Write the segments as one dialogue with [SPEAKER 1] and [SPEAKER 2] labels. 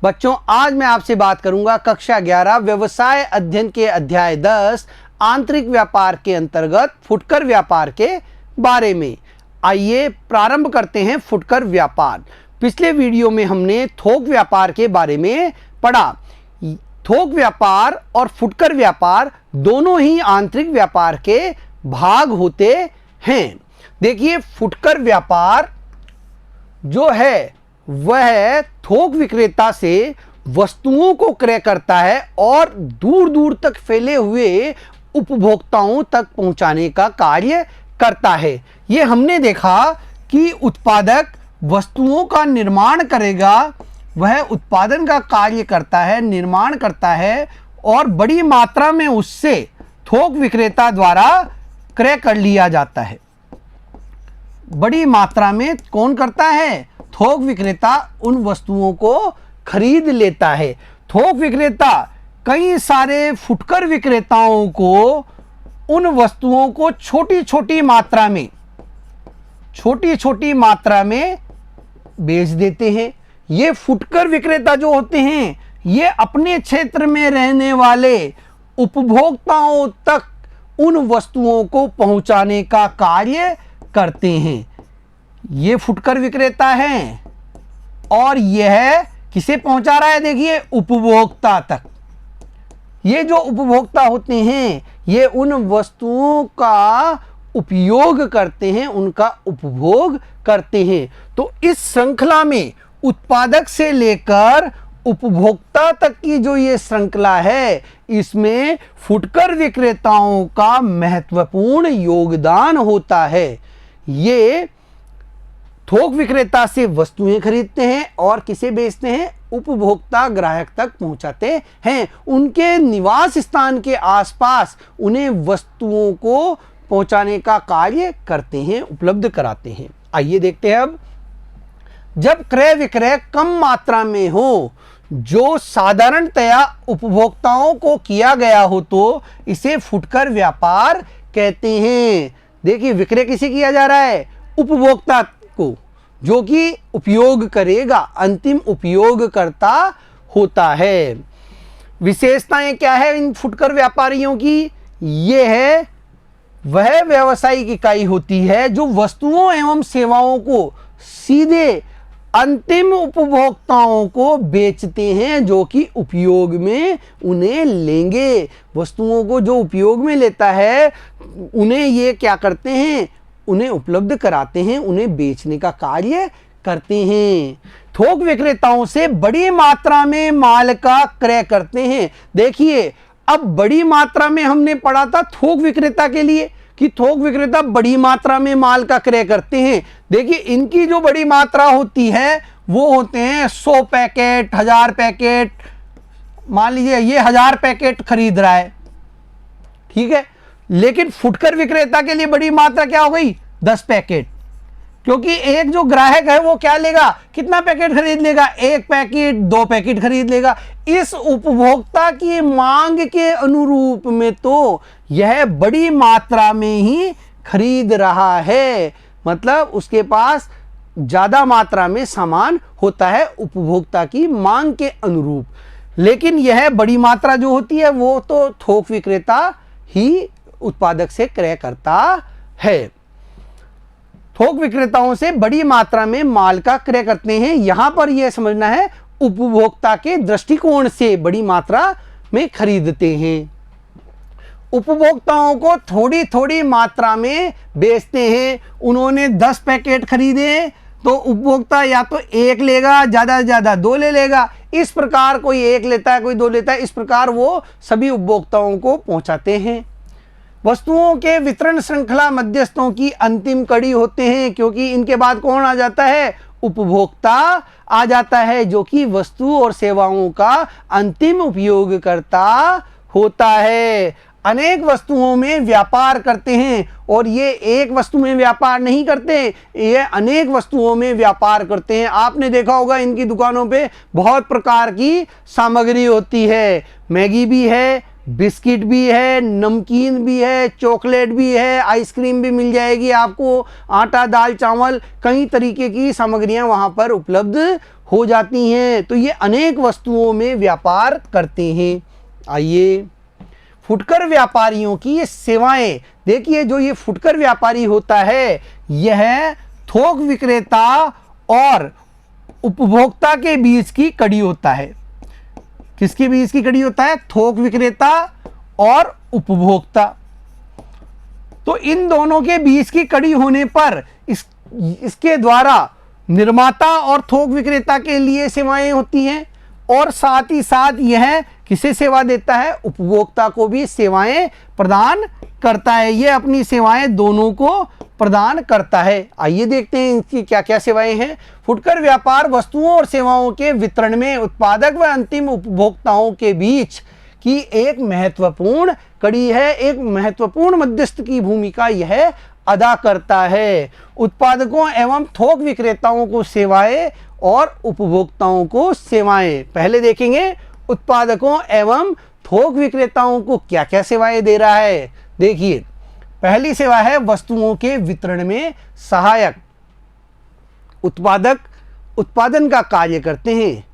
[SPEAKER 1] बच्चों, आज मैं आपसे बात करूंगा कक्षा 11 व्यवसाय अध्ययन के अध्याय 10 आंतरिक व्यापार के अंतर्गत फुटकर व्यापार के बारे में। आइए प्रारंभ करते हैं फुटकर व्यापार। पिछले वीडियो में हमने थोक व्यापार के बारे में पढ़ा। थोक व्यापार और फुटकर व्यापार दोनों ही आंतरिक व्यापार के भाग होते हैं। देखिए, फुटकर व्यापार जो है वह थोक विक्रेता से वस्तुओं को क्रय करता है और दूर दूर तक फैले हुए उपभोक्ताओं तक पहुंचाने का कार्य करता है। ये हमने देखा कि उत्पादक वस्तुओं का निर्माण करेगा, वह उत्पादन का कार्य करता है, निर्माण करता है और बड़ी मात्रा में उससे थोक विक्रेता द्वारा क्रय कर लिया जाता है। बड़ी मात्रा में कौन करता है? थोक विक्रेता उन वस्तुओं को खरीद लेता है। थोक विक्रेता कई सारे फुटकर विक्रेताओं को उन वस्तुओं को छोटी छोटी मात्रा में बेच देते हैं। ये फुटकर विक्रेता जो होते हैं ये अपने क्षेत्र में रहने वाले उपभोक्ताओं तक उन वस्तुओं को पहुंचाने का कार्य करते हैं। ये फुटकर विक्रेता है और यह किसे पहुंचा रहा है? देखिए, उपभोक्ता तक। ये जो उपभोक्ता होते हैं ये उन वस्तुओं का उपयोग करते हैं, उनका उपभोग करते हैं। तो इस श्रृंखला में उत्पादक से लेकर उपभोक्ता तक की जो ये श्रृंखला है इसमें फुटकर विक्रेताओं का महत्वपूर्ण योगदान होता है। ये थोक विक्रेता से वस्तुएं खरीदते हैं और किसे बेचते हैं? उपभोक्ता ग्राहक तक पहुंचाते हैं। उनके निवास स्थान के आसपास उन्हें वस्तुओं को पहुंचाने का कार्य करते हैं, उपलब्ध कराते हैं। आइए देखते हैं अब। जब क्रय विक्रय कम मात्रा में हो, जो साधारणतया उपभोक्ताओं को किया गया हो, तो इसे फुटकर व्यापार कहते हैं। देखिए, विक्रय किसे किया जा रहा है? उपभोक्ता को, जो कि उपयोग करेगा, अंतिम उपयोगकर्ता होता है। विशेषताएं क्या है इन फुटकर व्यापारियों की? ये है वह व्यावसायिक इकाई होती है जो वस्तुओं एवं सेवाओं को सीधे अंतिम उपभोक्ताओं को बेचते हैं, जो कि उपयोग में उन्हें लेंगे। वस्तुओं को जो उपयोग में लेता है उन्हें ये क्या करते हैं? उन्हें उपलब्ध कराते हैं, उन्हें बेचने का कार्य करते हैं। थोक विक्रेताओं से बड़ी मात्रा में माल का क्रय करते हैं। देखिए, अब बड़ी मात्रा में हमने पढ़ा था थोक विक्रेता के लिए कि थोक विक्रेता बड़ी मात्रा में माल का क्रय करते हैं। देखिए, इनकी जो बड़ी मात्रा होती है वो होते हैं 100 पैकेट, 1000 पैकेट। मान लीजिए ये 1000 पैकेट खरीद रहा है, ठीक है, लेकिन फुटकर विक्रेता के लिए बड़ी मात्रा क्या हो गई? 10 पैकेट। क्योंकि एक जो ग्राहक है वो क्या लेगा? कितना पैकेट खरीद लेगा? 1 पैकेट, 2 पैकेट खरीद लेगा। इस उपभोक्ता की मांग के अनुरूप में तो यह बड़ी मात्रा में ही खरीद रहा है, मतलब उसके पास ज्यादा मात्रा में सामान होता है उपभोक्ता की मांग के अनुरूप। लेकिन यह बड़ी मात्रा जो होती है वो तो थोक विक्रेता ही उत्पादक से क्रय करता है। थोक विक्रेताओं से बड़ी मात्रा में माल का क्रय करते हैं। यहां पर यह समझना है उपभोक्ता के दृष्टिकोण से बड़ी मात्रा में खरीदते हैं। उपभोक्ताओं को थोड़ी थोड़ी मात्रा में बेचते हैं। उन्होंने 10 पैकेट खरीदे तो उपभोक्ता या तो 1 लेगा, ज्यादा से ज्यादा 2 ले लेगा। इस प्रकार कोई 1 लेता है, कोई 2 लेता है। इस प्रकार वो सभी उपभोक्ताओं को पहुंचाते हैं। वस्तुओं के वितरण श्रृंखला मध्यस्थों की अंतिम कड़ी होते हैं, क्योंकि इनके बाद कौन आ जाता है? उपभोक्ता आ जाता है, जो कि वस्तु और सेवाओं का अंतिम उपयोगकर्ता होता है। अनेक वस्तुओं में व्यापार करते हैं और ये एक वस्तु में व्यापार नहीं करते, ये अनेक वस्तुओं में व्यापार करते हैं। आपने देखा होगा इनकी दुकानों पे बहुत प्रकार की सामग्री होती है। मैगी भी है, बिस्किट भी है, नमकीन भी है, चॉकलेट भी है, आइसक्रीम भी मिल जाएगी आपको, आटा दाल चावल कई तरीके की सामग्रियां वहां पर उपलब्ध हो जाती हैं। तो ये अनेक वस्तुओं में व्यापार करते हैं। आइए फुटकर व्यापारियों की ये सेवाएं देखिए। जो ये फुटकर व्यापारी होता है यह थोक विक्रेता और उपभोक्ता के बीच की कड़ी होता है। किसके बीच की कड़ी होता है? थोक विक्रेता और उपभोक्ता। तो इन दोनों के बीच की कड़ी होने पर इसके द्वारा निर्माता और थोक विक्रेता के लिए सेवाएं होती हैं और साथ ही साथ यह किसे सेवा देता है? उपभोक्ता को भी सेवाएं प्रदान करता है। यह अपनी सेवाएं दोनों को प्रदान करता है। आइए देखते हैं इनकी क्या क्या सेवाएं हैं। फुटकर व्यापार वस्तुओं और सेवाओं के वितरण में उत्पादक व अंतिम उपभोक्ताओं के बीच की एक महत्वपूर्ण कड़ी है। एक महत्वपूर्ण मध्यस्थ की भूमिका यह अदा करता है। उत्पादकों एवं थोक विक्रेताओं को सेवाएं और उपभोक्ताओं को सेवाएं। पहले देखेंगे उत्पादकों एवं थोक विक्रेताओं को क्या क्या सेवाएं दे रहा है। देखिए पहली सेवा है वस्तुओं के वितरण में सहायक। उत्पादक उत्पादन का कार्य करते हैं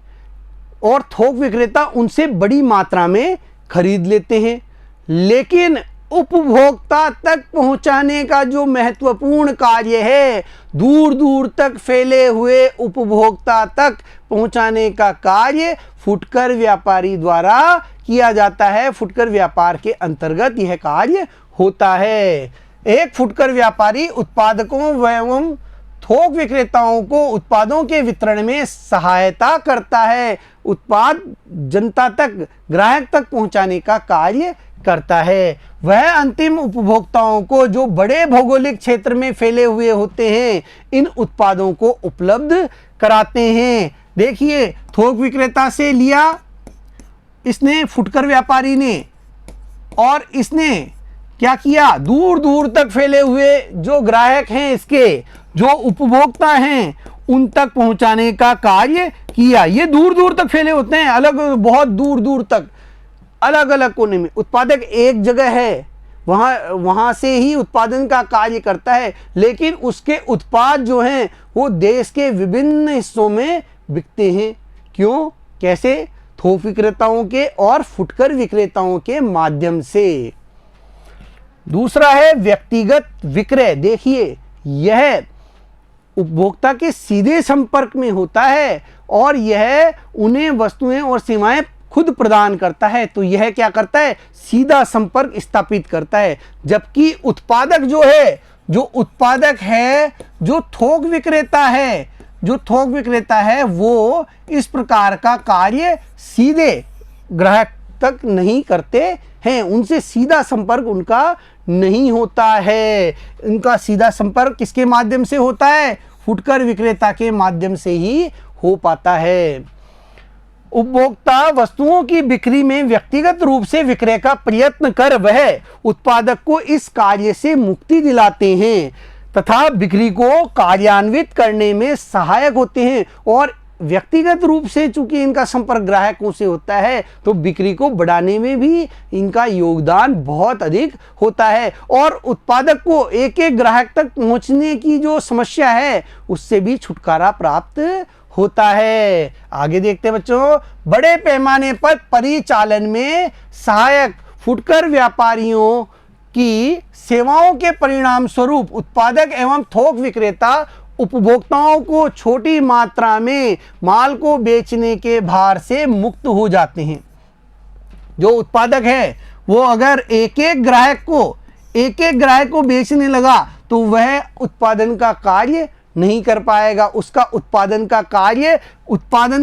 [SPEAKER 1] और थोक विक्रेता उनसे बड़ी मात्रा में खरीद लेते हैं, लेकिन उपभोक्ता तक पहुंचाने का जो महत्वपूर्ण कार्य है, दूर दूर तक फैले हुए उपभोक्ता तक पहुंचाने का कार्य फुटकर व्यापारी द्वारा किया जाता है। फुटकर व्यापार के अंतर्गत यह कार्य होता है। एक फुटकर व्यापारी उत्पादकों एवं थोक विक्रेताओं को उत्पादों के वितरण में सहायता करता है। उत्पाद जनता तक, ग्राहक तक पहुंचाने का कार्य करता है। वह अंतिम उपभोक्ताओं को जो बड़े भौगोलिक क्षेत्र में फैले हुए होते हैं इन उत्पादों को उपलब्ध कराते हैं। देखिए थोक विक्रेता से लिया इसने, फुटकर व्यापारी ने, और इसने क्या किया? दूर दूर तक फैले हुए जो ग्राहक हैं, इसके जो उपभोक्ता हैं, उन तक पहुंचाने का कार्य किया। ये दूर दूर तक फैले होते हैं, अलग बहुत दूर दूर तक, अलग अलग कोने में। उत्पादक एक जगह है, वहां से ही उत्पादन का कार्य करता है, लेकिन उसके उत्पाद जो हैं वो देश के विभिन्न हिस्सों में बिकते हैं। क्यों? कैसे? थोक विक्रेताओं के और फुटकर विक्रेताओं के माध्यम से। दूसरा है व्यक्तिगत विक्रय। देखिए यह उपभोक्ता के सीधे संपर्क में होता है और यह उन्हें वस्तुएं और सेवाएं खुद प्रदान करता है। तो यह क्या करता है? सीधा संपर्क स्थापित करता है। जबकि उत्पादक जो है, जो उत्पादक है, जो थोक विक्रेता है, वो इस प्रकार का कार्य सीधे ग्राहक तक नहीं करते हैं। उनसे सीधा संपर्क उनका नहीं होता है। इनका सीधा संपर्क किसके माध्यम से होता है? फुटकर विक्रेता के माध्यम से ही हो पाता है। उपभोक्ता वस्तुओं की बिक्री में व्यक्तिगत रूप से विक्रय का प्रयत्न कर वह उत्पादक को इस कार्य से मुक्ति दिलाते हैं तथा बिक्री को कार्यान्वित करने में सहायक होते हैं। और व्यक्तिगत रूप से चूंकि इनका संपर्क ग्राहकों से होता है तो बिक्री को बढ़ाने में भी इनका योगदान बहुत अधिक होता है और उत्पादक को एक एक ग्राहक तक पहुंचने की जो समस्या है उससे भी छुटकारा प्राप्त होता है। आगे देखते हैं बच्चों। बड़े पैमाने पर परिचालन में सहायक फुटकर व्यापारियों की सेवाओं के परिणाम स्वरूप उत्पादक एवं थोक विक्रेता उपभोक्ताओं को छोटी मात्रा में माल को बेचने के भार से मुक्त हो जाते हैं। जो उत्पादक है वो अगर एक एक ग्राहक को बेचने लगा तो वह उत्पादन का कार्य नहीं कर पाएगा। उसका उत्पादन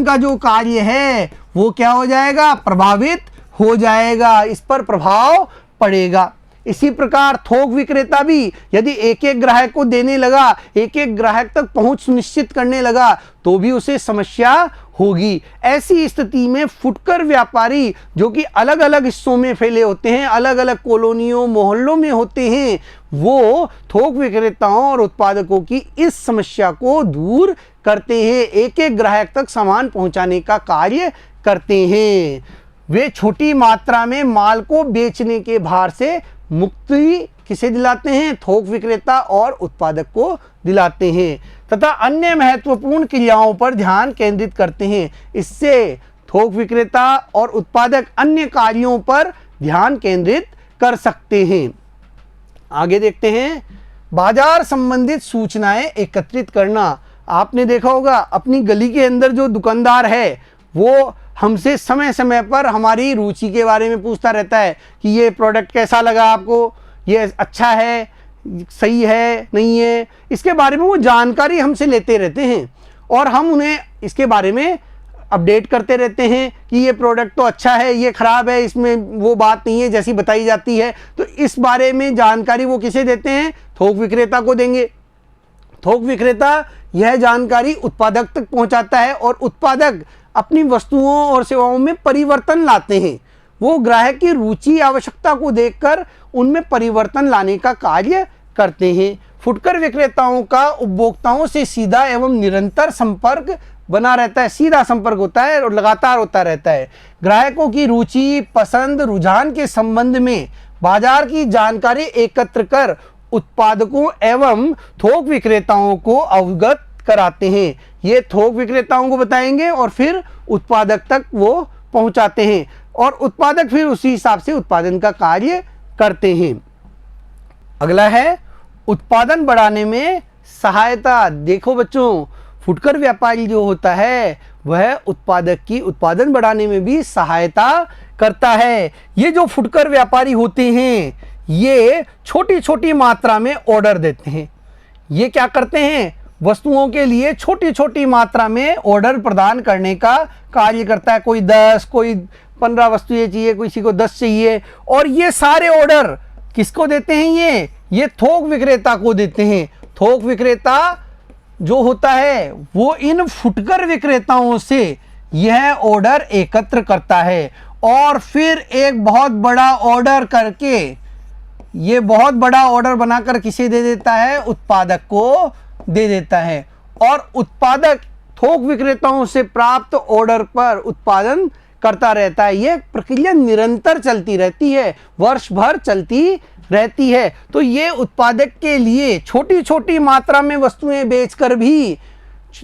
[SPEAKER 1] का जो कार्य है वो क्या हो जाएगा? प्रभावित हो जाएगा, इस पर प्रभाव पड़ेगा। इसी प्रकार थोक विक्रेता भी यदि एक एक ग्राहक को देने लगा, एक एक ग्राहक तक पहुंच सुनिश्चित करने लगा तो भी उसे समस्या होगी। ऐसी स्थिति में फुटकर व्यापारी जो कि अलग अलग हिस्सों में फैले होते हैं, अलग अलग कॉलोनियों मोहल्लों में होते हैं, वो थोक विक्रेताओं और उत्पादकों की इस समस्या को दूर करते हैं, एक एक ग्राहक तक सामान पहुंचाने का कार्य करते हैं। वे छोटी मात्रा में माल को बेचने के भार से मुक्ति किसे दिलाते हैं? थोक विक्रेता और उत्पादक को दिलाते हैं तथा अन्य महत्वपूर्ण क्रियाओं पर ध्यान केंद्रित करते हैं। इससे थोक विक्रेता और उत्पादक अन्य कार्यों पर ध्यान केंद्रित कर सकते हैं। आगे देखते हैं, बाजार संबंधित सूचनाएं एकत्रित करना। आपने देखा होगा अपनी गली के अंदर जो दुकानदार है वो हमसे समय समय पर हमारी रुचि के बारे में पूछता रहता है कि ये प्रोडक्ट कैसा लगा आपको, ये अच्छा है, सही है, नहीं है, इसके बारे में वो जानकारी हमसे लेते रहते हैं और हम उन्हें इसके बारे में अपडेट करते रहते हैं कि ये प्रोडक्ट तो अच्छा है, ये ख़राब है, इसमें वो बात नहीं है जैसी बताई जाती है। तो इस बारे में जानकारी वो किसे देते हैं? थोक विक्रेता को देंगे। थोक विक्रेता यह जानकारी उत्पादक तक पहुंचाता है और उत्पादक अपनी वस्तुओं और सेवाओं में परिवर्तन लाते हैं। वो ग्राहक की रुचि आवश्यकता को देखकर उनमें परिवर्तन लाने का कार्य करते हैं। फुटकर विक्रेताओं का उपभोक्ताओं से सीधा एवं निरंतर संपर्क बना रहता है, सीधा संपर्क होता है और लगातार होता रहता है। ग्राहकों की रुचि, पसंद, रुझान के संबंध में बाजार की जानकारी एकत्र कर उत्पादकों एवं थोक विक्रेताओं को अवगत कराते हैं। ये थोक विक्रेताओं को बताएंगे और फिर उत्पादक तक वो पहुंचाते हैं और उत्पादक फिर उसी हिसाब से उत्पादन का कार्य करते हैं। अगला है उत्पादन बढ़ाने में सहायता। देखो बच्चों, फुटकर व्यापारी जो होता है वह उत्पादक की उत्पादन बढ़ाने में भी सहायता करता है। ये जो फुटकर व्यापारी होते हैं ये छोटी छोटी मात्रा में ऑर्डर देते हैं। ये क्या करते हैं? वस्तुओं के लिए छोटी छोटी मात्रा में ऑर्डर प्रदान करने का कार्य करता है। कोई 10, कोई 15 वस्तुएं चाहिए, किसी को 10 चाहिए और ये सारे ऑर्डर किसको देते हैं? ये थोक विक्रेता को देते हैं। थोक विक्रेता जो होता है वो इन फुटकर विक्रेताओं से यह ऑर्डर एकत्र करता है और फिर एक बहुत बड़ा ऑर्डर करके ये बहुत बड़ा ऑर्डर बनाकर किसे दे देता है? उत्पादक को दे देता है और उत्पादक थोक विक्रेताओं से प्राप्त ऑर्डर पर उत्पादन करता रहता है। यह प्रक्रिया निरंतर चलती रहती है, वर्ष भर चलती रहती है। तो ये उत्पादक के लिए छोटी छोटी मात्रा में वस्तुएं बेचकर भी,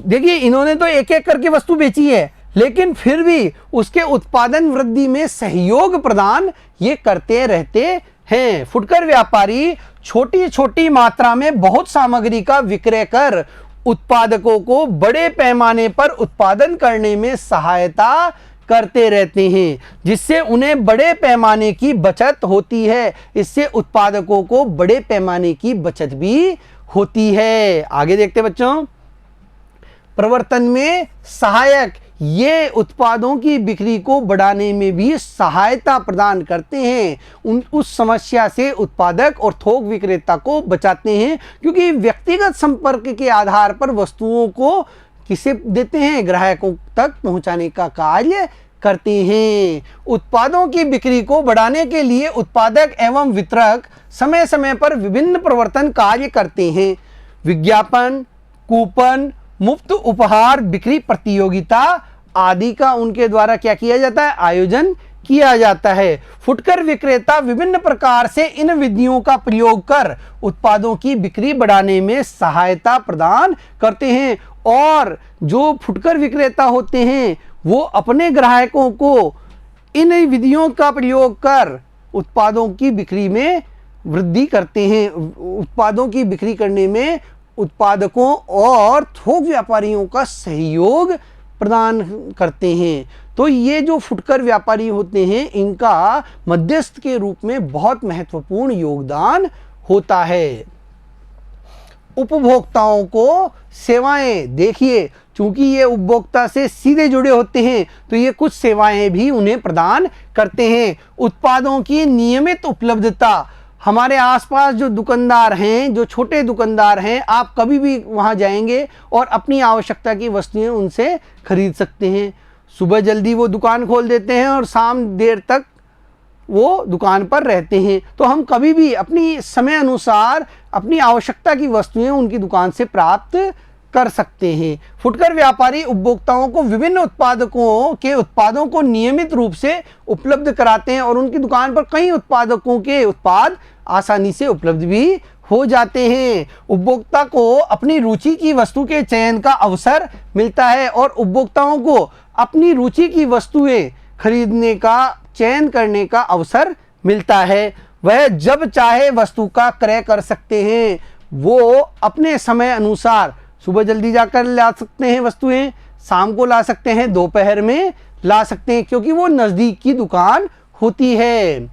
[SPEAKER 1] देखिए इन्होंने तो एक एक करके वस्तु बेची है लेकिन फिर भी उसके उत्पादन वृद्धि में सहयोग प्रदान ये करते रहते हैं। फुटकर व्यापारी छोटी छोटी मात्रा में बहुत सामग्री का विक्रय कर उत्पादकों को बड़े पैमाने पर उत्पादन करने में सहायता करते रहते हैं, जिससे उन्हें बड़े पैमाने की बचत होती है। इससे उत्पादकों को बड़े पैमाने की बचत भी होती है। आगे देखते बच्चों, प्रवर्तन में सहायक। ये उत्पादों की बिक्री को बढ़ाने में भी सहायता प्रदान करते हैं। उस समस्या से उत्पादक और थोक विक्रेता को बचाते हैं, क्योंकि व्यक्तिगत संपर्क के आधार पर वस्तुओं को किसे देते हैं? ग्राहकों तक पहुंचाने का कार्य करते हैं। उत्पादों की बिक्री को बढ़ाने के लिए उत्पादक एवं वितरक समय समय पर विभिन्न प्रवर्तन कार्य करते हैं। विज्ञापन, कूपन, मुफ्त उपहार, बिक्री प्रतियोगिता आदि का उनके द्वारा क्या किया जाता है? आयोजन किया जाता है। फुटकर विक्रेता विभिन्न प्रकार से इन विधियों का प्रयोग कर उत्पादों की बिक्री बढ़ाने में सहायता प्रदान करते हैं और जो फुटकर विक्रेता होते हैं वो अपने ग्राहकों को इन विधियों का प्रयोग कर उत्पादों की बिक्री में वृद्धि करते हैं। उत्पादों की बिक्री करने में उत्पादकों और थोक व्यापारियों का सहयोग प्रदान करते हैं। तो ये जो फुटकर व्यापारी होते हैं इनका मध्यस्थ के रूप में बहुत महत्वपूर्ण योगदान होता है। उपभोक्ताओं को सेवाएं, देखिए चूंकि ये उपभोक्ता से सीधे जुड़े होते हैं तो ये कुछ सेवाएं भी उन्हें प्रदान करते हैं। उत्पादों की नियमित उपलब्धता। हमारे आसपास जो दुकानदार हैं, जो छोटे दुकानदार हैं, आप कभी भी वहां जाएंगे और अपनी आवश्यकता की वस्तुएं उनसे खरीद सकते हैं। सुबह जल्दी वो दुकान खोल देते हैं और शाम देर तक वो दुकान पर रहते हैं। तो हम कभी भी अपनी समय अनुसार अपनी आवश्यकता की वस्तुएं उनकी दुकान से प्राप्त कर सकते हैं। फुटकर व्यापारी उपभोक्ताओं को विभिन्न उत्पादों को नियमित रूप से उपलब्ध कराते हैं और उनकी दुकान पर कई उत्पादकों के उत्पाद आसानी से उपलब्ध भी हो जाते हैं। उपभोक्ता को अपनी रुचि की वस्तु के चयन का अवसर मिलता है और उपभोक्ताओं को अपनी रुचि की वस्तुएं खरीदने का चयन करने का अवसर मिलता है। वह जब चाहे वस्तु का क्रय कर सकते हैं। वो अपने समय अनुसार सुबह जल्दी जाकर ला सकते हैं वस्तुएं, शाम को ला सकते हैं, दोपहर में ला सकते हैं, क्योंकि वो नज़दीक की दुकान होती है।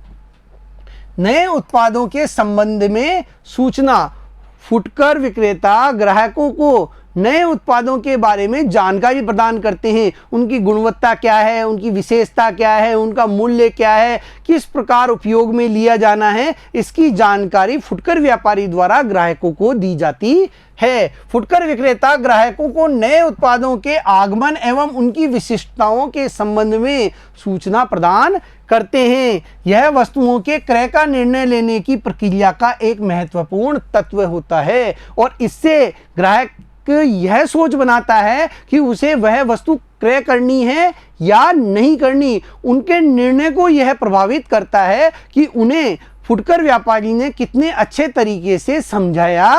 [SPEAKER 1] नए उत्पादों के संबंध में सूचना। फुटकर विक्रेता ग्राहकों को नए उत्पादों के बारे में जानकारी प्रदान करते हैं। उनकी गुणवत्ता क्या है, उनकी विशेषता क्या है, उनका मूल्य क्या है, किस प्रकार उपयोग में लिया जाना है, इसकी जानकारी फुटकर व्यापारी द्वारा ग्राहकों को दी जाती है। फुटकर विक्रेता ग्राहकों को नए उत्पादों के आगमन एवं उनकी विशिष्टताओं के संबंध में सूचना प्रदान करते हैं। यह वस्तुओं के क्रय का निर्णय लेने की प्रक्रिया का एक महत्वपूर्ण तत्व होता है और इससे ग्राहक यह सोच बनाता है कि उसे वह वस्तु क्रय करनी है या नहीं करनी। उनके निर्णय को यह प्रभावित करता है कि उन्हें फुटकर व्यापारी ने कितने अच्छे तरीके से समझाया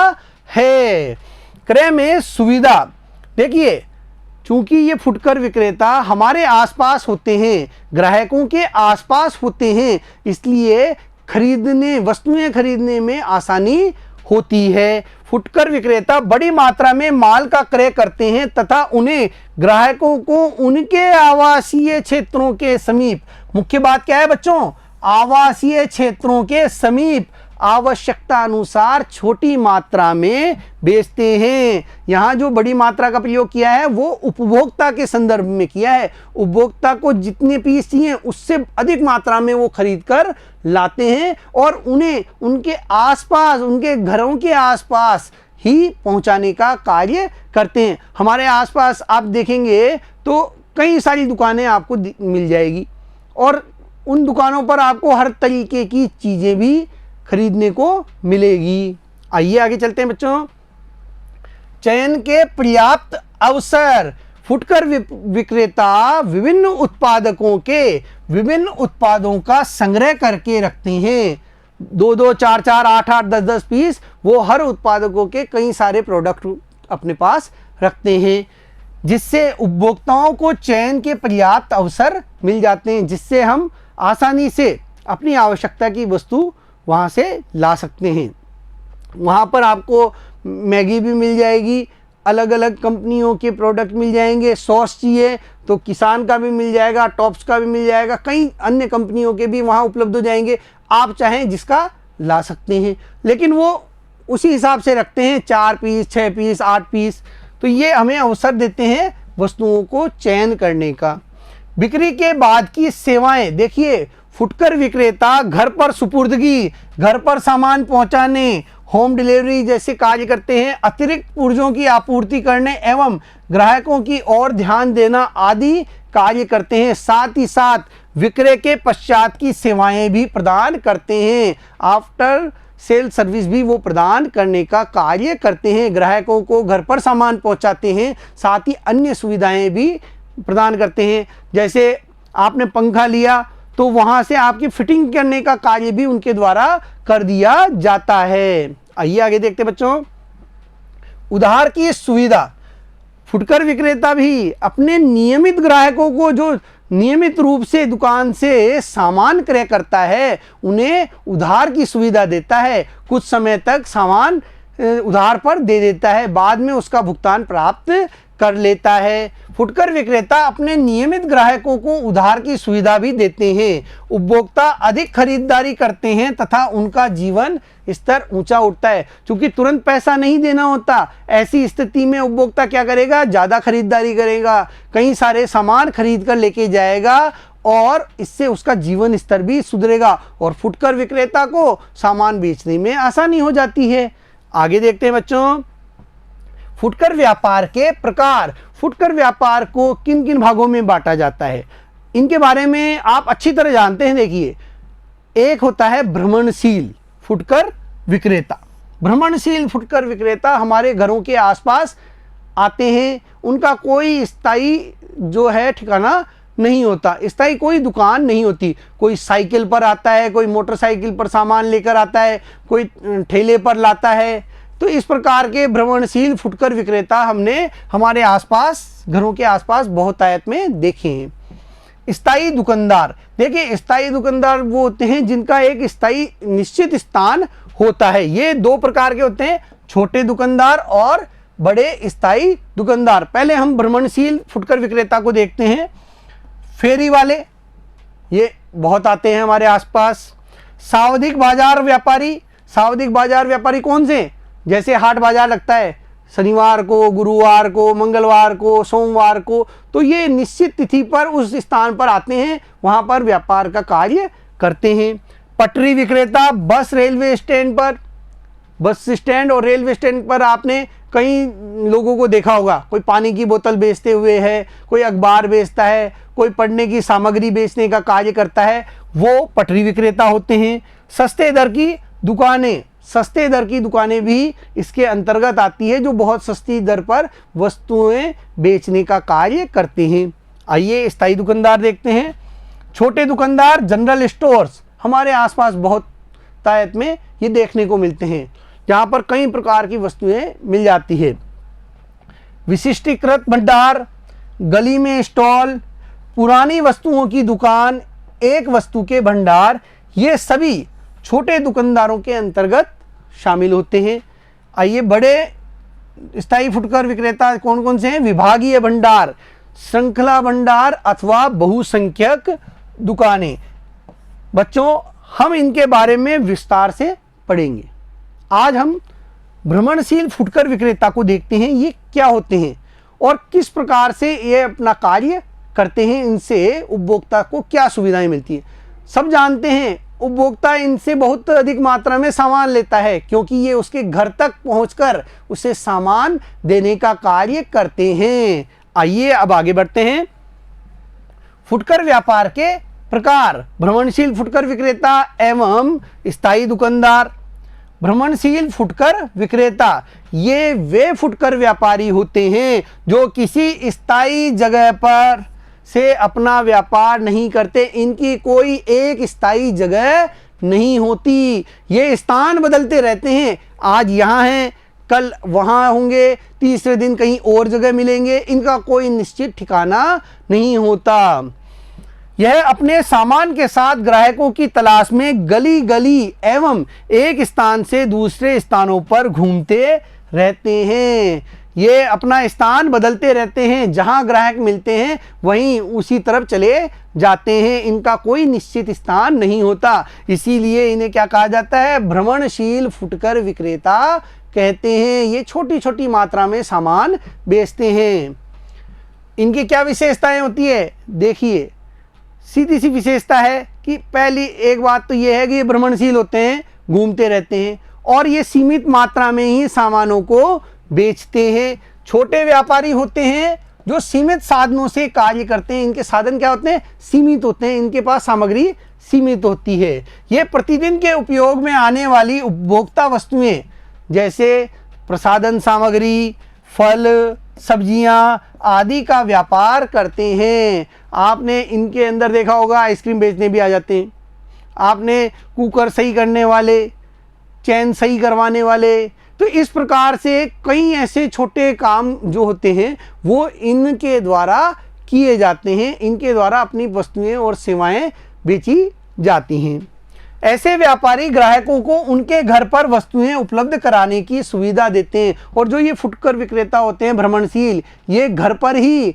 [SPEAKER 1] है। क्रय में सुविधा। देखिए, चूंकि ये फुटकर विक्रेता हमारे आसपास होते हैं, ग्राहकों के आसपास होते हैं, इसलिए वस्तुएं खरीदने में आसानी होती है। फुटकर विक्रेता बड़ी मात्रा में माल का क्रय करते हैं तथा उन्हें ग्राहकों को उनके आवासीय क्षेत्रों के समीप, मुख्य बात क्या है बच्चों, आवासीय क्षेत्रों के समीप आवश्यकता अनुसार छोटी मात्रा में बेचते हैं। यहाँ जो बड़ी मात्रा का प्रयोग किया है वो उपभोक्ता के संदर्भ में किया है। उपभोक्ता को जितने पीस चाहिए उससे अधिक मात्रा में वो खरीद कर लाते हैं और उन्हें उनके आसपास, उनके घरों के आसपास ही पहुंचाने का कार्य करते हैं। हमारे आसपास आप देखेंगे तो कई सारी दुकानें आपको मिल जाएगी और उन दुकानों पर आपको हर तरीके की चीज़ें भी खरीदने को मिलेगी। आइए आगे चलते हैं बच्चों। चयन के पर्याप्त अवसर। फुटकर विक्रेता विभिन्न उत्पादों का संग्रह करके रखते हैं। 2-2, 4-4, 8-8, 10-10 पीस वो हर उत्पादकों के कई सारे प्रोडक्ट अपने पास रखते हैं, जिससे उपभोक्ताओं को चयन के पर्याप्त अवसर मिल जाते हैं, जिससे हम आसानी से अपनी आवश्यकता की वस्तु वहाँ से ला सकते हैं। वहाँ पर आपको मैगी भी मिल जाएगी, अलग अलग कंपनियों के प्रोडक्ट मिल जाएंगे। सॉस चाहिए तो किसान का भी मिल जाएगा, टॉप्स का भी मिल जाएगा, कई अन्य कंपनियों के भी वहाँ उपलब्ध हो जाएंगे। आप चाहें जिसका ला सकते हैं, लेकिन वो उसी हिसाब से रखते हैं, 4 पीस, 6 पीस, 8 पीस। तो ये हमें अवसर देते हैं वस्तुओं को चयन करने का। बिक्री के बाद की सेवाएं। देखिए, फुटकर विक्रेता घर पर सुपुर्दगी, घर पर सामान पहुंचाने, होम डिलीवरी जैसे कार्य करते हैं। अतिरिक्त पुर्जों की आपूर्ति करने एवं ग्राहकों की ओर ध्यान देना आदि कार्य करते हैं। साथ ही साथ विक्रय के पश्चात की सेवाएं भी प्रदान करते हैं। आफ्टर सेल सर्विस भी वो प्रदान करने का कार्य करते हैं। ग्राहकों को घर पर सामान पहुंचाते हैं, साथ ही अन्य सुविधाएं भी प्रदान करते हैं। जैसे आपने पंखा लिया तो वहाँ से आपकी फिटिंग करने का कार्य भी उनके द्वारा कर दिया जाता है। आइए आगे देखते बच्चों। उधार की सुविधा। फुटकर विक्रेता भी अपने नियमित ग्राहकों को, जो नियमित रूप से दुकान से सामान क्रय करता है, उन्हें उधार की सुविधा देता है। कुछ समय तक सामान उधार पर दे देता है, बाद में उसका भुगतान प्राप्त कर लेता है। फुटकर विक्रेता अपने नियमित ग्राहकों को उधार की सुविधा भी देते हैं। उपभोक्ता अधिक खरीदारी करते हैं तथा उनका जीवन स्तर ऊंचा उठता है। क्योंकि तुरंत पैसा नहीं देना होता, ऐसी स्थिति में उपभोक्ता क्या करेगा, ज़्यादा खरीदारी करेगा, कई सारे सामान खरीद कर लेके जाएगा और इससे उसका जीवन स्तर भी सुधरेगा और फुटकर विक्रेता को सामान बेचने में आसानी हो जाती है। आगे देखते हैं बच्चों। फुटकर व्यापार के प्रकार। फुटकर व्यापार को किन किन भागों में बांटा जाता है, इनके बारे में आप अच्छी तरह जानते हैं। देखिए, एक होता है भ्रमणशील फुटकर विक्रेता। भ्रमणशील फुटकर विक्रेता हमारे घरों के आसपास आते हैं, उनका कोई स्थायी जो है ठिकाना नहीं होता, स्थायी कोई दुकान नहीं होती। कोई साइकिल पर आता है, कोई मोटरसाइकिल पर सामान लेकर आता है, कोई ठेले पर लाता है। तो इस प्रकार के भ्रमणशील फुटकर विक्रेता हमने हमारे आसपास, घरों के आसपास बहुतायत में देखे हैं। स्थायी दुकानदार, देखिए स्थायी दुकानदार वो होते हैं जिनका एक स्थायी निश्चित स्थान होता है। ये दो प्रकार के होते हैं, छोटे दुकानदार और बड़े स्थायी दुकानदार। पहले हम भ्रमणशील फुटकर विक्रेता को देखते हैं। फेरी वाले, ये बहुत आते हैं हमारे आसपास। सावधिक बाजार व्यापारी, सावधिक बाजार व्यापारी कौन से? जैसे हाट बाजार लगता है शनिवार को, गुरुवार को, मंगलवार को, सोमवार को, तो ये निश्चित तिथि पर उस स्थान पर आते हैं, वहां पर व्यापार का कार्य करते हैं। पटरी विक्रेता, बस रेलवे स्टैंड पर, बस स्टैंड और रेलवे स्टैंड पर आपने कई लोगों को देखा होगा, कोई पानी की बोतल बेचते हुए है, कोई अखबार बेचता है, कोई पढ़ने की सामग्री बेचने का कार्य करता है, वो पटरी विक्रेता होते हैं। सस्ते दर की दुकानें, सस्ते दर की दुकानें भी इसके अंतर्गत आती है, जो बहुत सस्ती दर पर वस्तुएं बेचने का कार्य करते हैं। आइए स्थायी दुकानदार देखते हैं। छोटे दुकानदार, जनरल स्टोर्स, हमारे आसपास बहुत तायत में ये देखने को मिलते हैं, जहाँ पर कई प्रकार की वस्तुएं मिल जाती है। विशिष्टीकृत भंडार, गली में स्टॉल, पुरानी वस्तुओं की दुकान, एक वस्तु के भंडार, ये सभी छोटे दुकानदारों के अंतर्गत शामिल होते हैं। आइए बड़े स्थायी फुटकर विक्रेता कौन कौन से हैं? विभागीय भंडार, श्रृंखला भंडार अथवा बहुसंख्यक दुकानें। बच्चों, हम इनके बारे में विस्तार से पढ़ेंगे। आज हम भ्रमणशील फुटकर विक्रेता को देखते हैं, ये क्या होते हैं और किस प्रकार से ये अपना कार्य करते हैं, इनसे उपभोक्ता को क्या सुविधाएं मिलती हैं। सब जानते हैं उपभोक्ता इनसे बहुत अधिक मात्रा में सामान लेता है, क्योंकि ये उसके घर तक पहुंचकर उसे सामान देने का कार्य करते हैं। आइए अब आगे बढ़ते हैं। फुटकर व्यापार के प्रकार, भ्रमणशील फुटकर विक्रेता एवं स्थायी दुकानदार। भ्रमणशील फुटकर विक्रेता ये वे फुटकर व्यापारी होते हैं जो किसी स्थायी जगह पर से अपना व्यापार नहीं करते। इनकी कोई एक स्थायी जगह नहीं होती, ये स्थान बदलते रहते हैं। आज यहाँ हैं, कल वहाँ होंगे, तीसरे दिन कहीं और जगह मिलेंगे, इनका कोई निश्चित ठिकाना नहीं होता। यह अपने सामान के साथ ग्राहकों की तलाश में गली गली एवं एक स्थान से दूसरे स्थानों पर घूमते रहते हैं। ये अपना स्थान बदलते रहते हैं, जहां ग्राहक मिलते हैं वहीं उसी तरफ चले जाते हैं, इनका कोई निश्चित स्थान नहीं होता। इसीलिए इन्हें क्या कहा जाता है? भ्रमणशील फुटकर विक्रेता कहते हैं। ये छोटी छोटी मात्रा में सामान बेचते हैं। इनकी क्या विशेषताएं होती है? देखिए, सीधी सी विशेषता है कि पहली एक बात तो ये है कि ये भ्रमणशील होते हैं, घूमते रहते हैं और ये सीमित मात्रा में ही सामानों को बेचते हैं। छोटे व्यापारी होते हैं जो सीमित साधनों से कार्य करते हैं। इनके साधन क्या होते हैं? सीमित होते हैं, इनके पास सामग्री सीमित होती है। ये प्रतिदिन के उपयोग में आने वाली उपभोक्ता वस्तुएं जैसे प्रसाधन सामग्री, फल, सब्जियां आदि का व्यापार करते हैं। आपने इनके अंदर देखा होगा आइसक्रीम बेचने भी आ जाते हैं। आपने कुकर सही करने वाले, चैन सही करवाने वाले, तो इस प्रकार से कई ऐसे छोटे काम जो होते हैं वो इनके द्वारा किए जाते हैं। इनके द्वारा अपनी वस्तुएं और सेवाएं बेची जाती हैं। ऐसे व्यापारी ग्राहकों को उनके घर पर वस्तुएं उपलब्ध कराने की सुविधा देते हैं। और जो ये फुटकर विक्रेता होते हैं भ्रमणशील, ये घर पर ही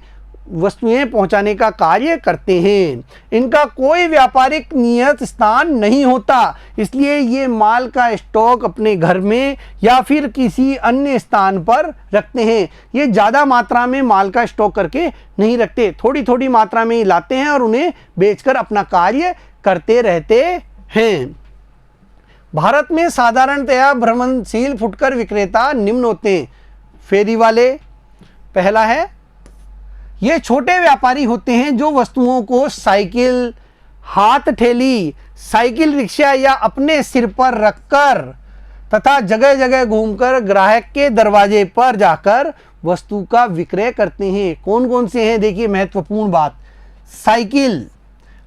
[SPEAKER 1] वस्तुएं पहुंचाने का कार्य करते हैं। इनका कोई व्यापारिक नियत स्थान नहीं होता, इसलिए ये माल का स्टॉक अपने घर में या फिर किसी अन्य स्थान पर रखते हैं। ये ज़्यादा मात्रा में माल का स्टॉक करके नहीं रखते, थोड़ी थोड़ी मात्रा में ही लाते हैं और उन्हें बेचकर अपना कार्य करते रहते हैं। भारत में साधारणतया भ्रमणशील फुटकर विक्रेता निम्न होते हैं। फेरी वाले पहला है, ये छोटे व्यापारी होते हैं जो वस्तुओं को साइकिल, हाथ ठेली, साइकिल रिक्शा या अपने सिर पर रखकर तथा जगह जगह घूमकर ग्राहक के दरवाजे पर जाकर वस्तु का विक्रय करते हैं। कौन कौन से हैं, देखिए महत्वपूर्ण बात, साइकिल,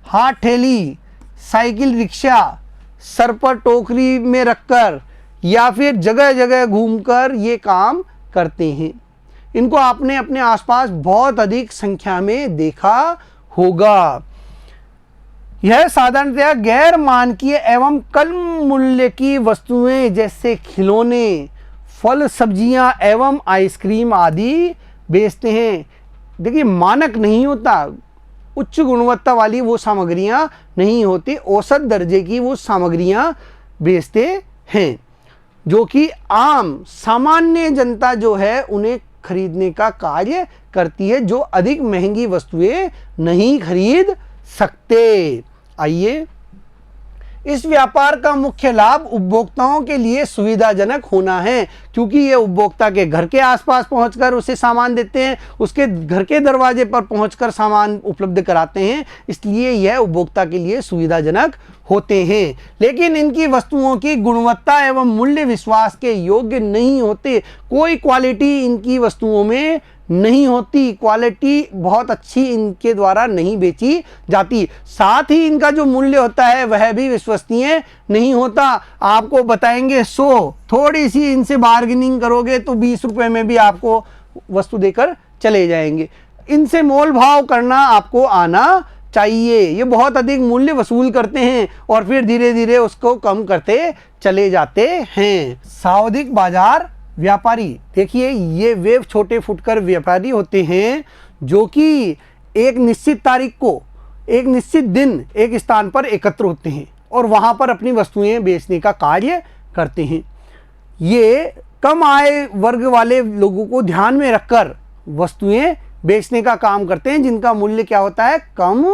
[SPEAKER 1] हाथ ठेली, साइकिल रिक्शा, सर पर टोकरी में रखकर या फिर जगह जगह घूमकर ये काम करते हैं। इनको आपने अपने आसपास बहुत अधिक संख्या में देखा होगा। यह साधारणतया गैर मानकीय एवं कम मूल्य की वस्तुएं जैसे खिलौने, फल, सब्जियां एवं आइसक्रीम आदि बेचते हैं। देखिए मानक नहीं होता, उच्च गुणवत्ता वाली वो सामग्रियां नहीं होती, औसत दर्जे की वो सामग्रियां बेचते हैं जो कि आम सामान्य जनता जो है उन्हें खरीदने का कार्य करती है, जो अधिक महंगी वस्तुएं नहीं खरीद सकते। आइए, इस व्यापार का मुख्य लाभ उपभोक्ताओं के लिए सुविधाजनक होना है, क्योंकि ये उपभोक्ता के घर के आसपास पहुंचकर उसे सामान देते हैं, उसके घर के दरवाजे पर पहुंचकर सामान उपलब्ध कराते हैं, इसलिए यह उपभोक्ता के लिए सुविधाजनक होते हैं। लेकिन इनकी वस्तुओं की गुणवत्ता एवं मूल्य विश्वास के योग्य नहीं होते। कोई क्वालिटी इनकी वस्तुओं में नहीं होती, क्वालिटी बहुत अच्छी इनके द्वारा नहीं बेची जाती। साथ ही इनका जो मूल्य होता है वह भी विश्वसनीय नहीं होता। आपको बताएंगे 100, थोड़ी सी इनसे बार्गेनिंग करोगे तो 20 रुपए में भी आपको वस्तु देकर चले जाएंगे। इनसे मोल भाव करना आपको आना चाहिए। ये बहुत अधिक मूल्य वसूल करते हैं और फिर धीरे धीरे उसको कम करते चले जाते हैं। सावधिक बाजार व्यापारी, देखिए ये वे छोटे फुटकर व्यापारी होते हैं जो कि एक निश्चित तारीख को, एक निश्चित दिन एक स्थान पर एकत्र होते हैं और वहाँ पर अपनी वस्तुएं बेचने का कार्य करते हैं। ये कम आय वर्ग वाले लोगों को ध्यान में रखकर वस्तुएं बेचने का काम करते हैं जिनका मूल्य क्या होता है, कम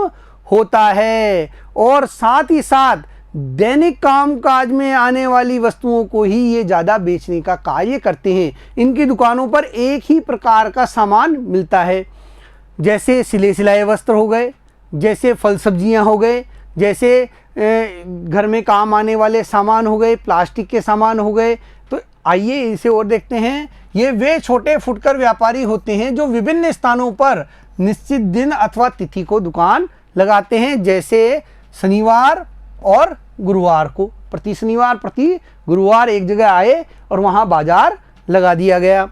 [SPEAKER 1] होता है, और साथ ही साथ दैनिक कामकाज में आने वाली वस्तुओं को ही ये ज़्यादा बेचने का कार्य करते हैं। इनकी दुकानों पर एक ही प्रकार का सामान मिलता है, जैसे सिले सिलाए वस्त्र हो गए, जैसे फल सब्जियां हो गए, जैसे घर में काम आने वाले सामान हो गए, प्लास्टिक के सामान हो गए। तो आइए इसे और देखते हैं। ये वे छोटे फुटकर व्यापारी होते हैं जो विभिन्न स्थानों पर निश्चित दिन अथवा तिथि को दुकान लगाते हैं, जैसे शनिवार और गुरुवार को। प्रति शनिवार प्रति गुरुवार एक जगह आए और वहाँ बाजार लगा दिया गया।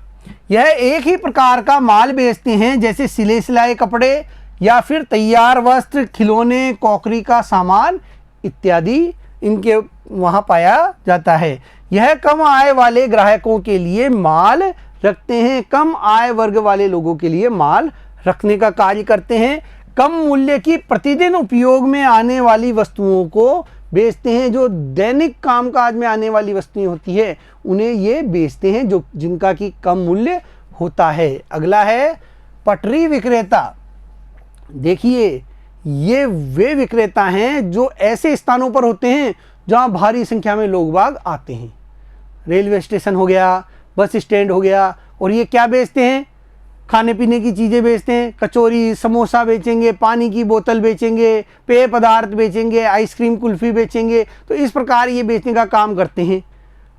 [SPEAKER 1] यह एक ही प्रकार का माल बेचते हैं, जैसे सिले सिलाए कपड़े या फिर तैयार वस्त्र, खिलौने, क्रॉकरी का सामान इत्यादि इनके वहाँ पाया जाता है। यह कम आय वाले ग्राहकों के लिए माल रखते हैं, कम आय वर्ग वाले लोगों के लिए माल रखने का कार्य करते हैं। कम मूल्य की प्रतिदिन उपयोग में आने वाली वस्तुओं को बेचते हैं। जो दैनिक कामकाज में आने वाली वस्तुएं होती है उन्हें ये बेचते हैं, जो जिनका की कम मूल्य होता है। अगला है पटरी विक्रेता। देखिए ये वे विक्रेता हैं जो ऐसे स्थानों पर होते हैं जहां भारी संख्या में लोग बाग आते हैं। रेलवे स्टेशन हो गया, बस स्टैंड हो गया, और ये क्या बेचते हैं, खाने पीने की चीज़ें बेचते हैं। कचौरी, समोसा बेचेंगे, पानी की बोतल बेचेंगे, पेय पदार्थ बेचेंगे, आइसक्रीम, कुल्फ़ी बेचेंगे। तो इस प्रकार ये बेचने का काम करते हैं,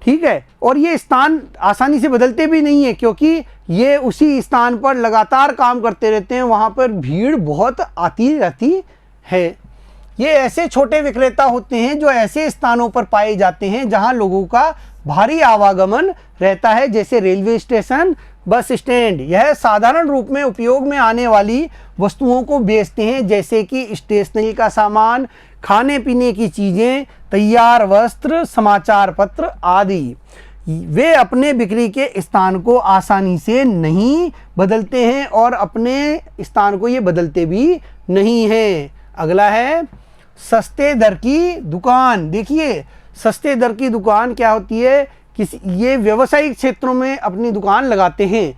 [SPEAKER 1] ठीक है। और ये स्थान आसानी से बदलते भी नहीं है, क्योंकि ये उसी स्थान पर लगातार काम करते रहते हैं, वहाँ पर भीड़ बहुत आती रहती है। ये ऐसे छोटे विक्रेता होते हैं जो ऐसे स्थानों पर पाए जाते हैं जहाँ लोगों का भारी आवागमन रहता है, जैसे रेलवे स्टेशन, बस स्टैंड। यह साधारण रूप में उपयोग में आने वाली वस्तुओं को बेचते हैं, जैसे कि स्टेशनरी का सामान, खाने पीने की चीज़ें, तैयार वस्त्र, समाचार पत्र आदि। वे अपने बिक्री के स्थान को आसानी से नहीं बदलते हैं और अपने स्थान को ये बदलते भी नहीं हैं। अगला है सस्ते दर की दुकान। देखिए सस्ते दर की दुकान क्या होती है, ये व्यावसायिक क्षेत्रों में अपनी दुकान लगाते हैं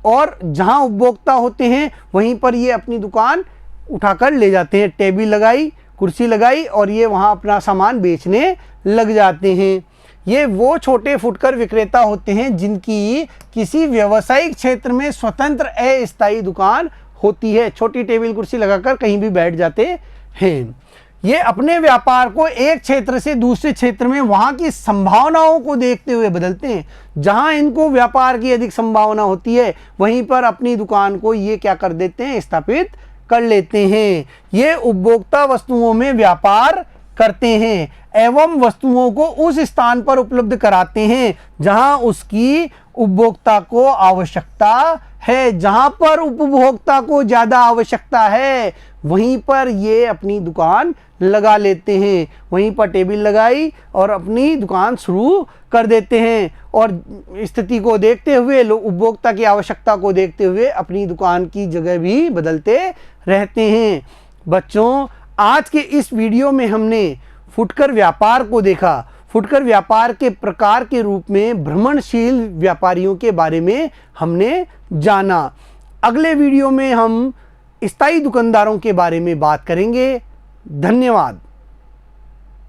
[SPEAKER 1] और जहां उपभोक्ता होते हैं वहीं पर ये अपनी दुकान उठाकर ले जाते हैं। टेबल लगाई, कुर्सी लगाई और ये वहां अपना सामान बेचने लग जाते हैं। ये वो छोटे फुटकर विक्रेता होते हैं जिनकी किसी व्यावसायिक क्षेत्र में स्वतंत्र अस्थायी दुकान होती है। छोटी टेबल कुर्सी लगाकर कहीं भी बैठ जाते हैं। ये अपने व्यापार को एक क्षेत्र से दूसरे क्षेत्र में वहां की संभावनाओं को देखते हुए बदलते हैं। जहां इनको व्यापार की अधिक संभावना होती है वहीं पर अपनी दुकान को ये क्या कर देते हैं, स्थापित कर लेते हैं। ये उपभोक्ता वस्तुओं में व्यापार करते हैं एवं वस्तुओं को उस स्थान पर उपलब्ध कराते हैं जहां उसकी उपभोक्ता को आवश्यकता है। जहां पर उपभोक्ता को ज्यादा आवश्यकता है वहीं पर ये अपनी दुकान लगा लेते हैं। वहीं पर टेबल लगाई और अपनी दुकान शुरू कर देते हैं और स्थिति को देखते हुए, लोग उपभोक्ता की आवश्यकता को देखते हुए अपनी दुकान की जगह भी बदलते रहते हैं। बच्चों, आज के इस वीडियो में हमने फुटकर व्यापार को देखा। फुटकर व्यापार के प्रकार के रूप में भ्रमणशील व्यापारियों के बारे में हमने जाना। अगले वीडियो में हम स्थायी दुकानदारों के बारे में बात करेंगे। धन्यवाद।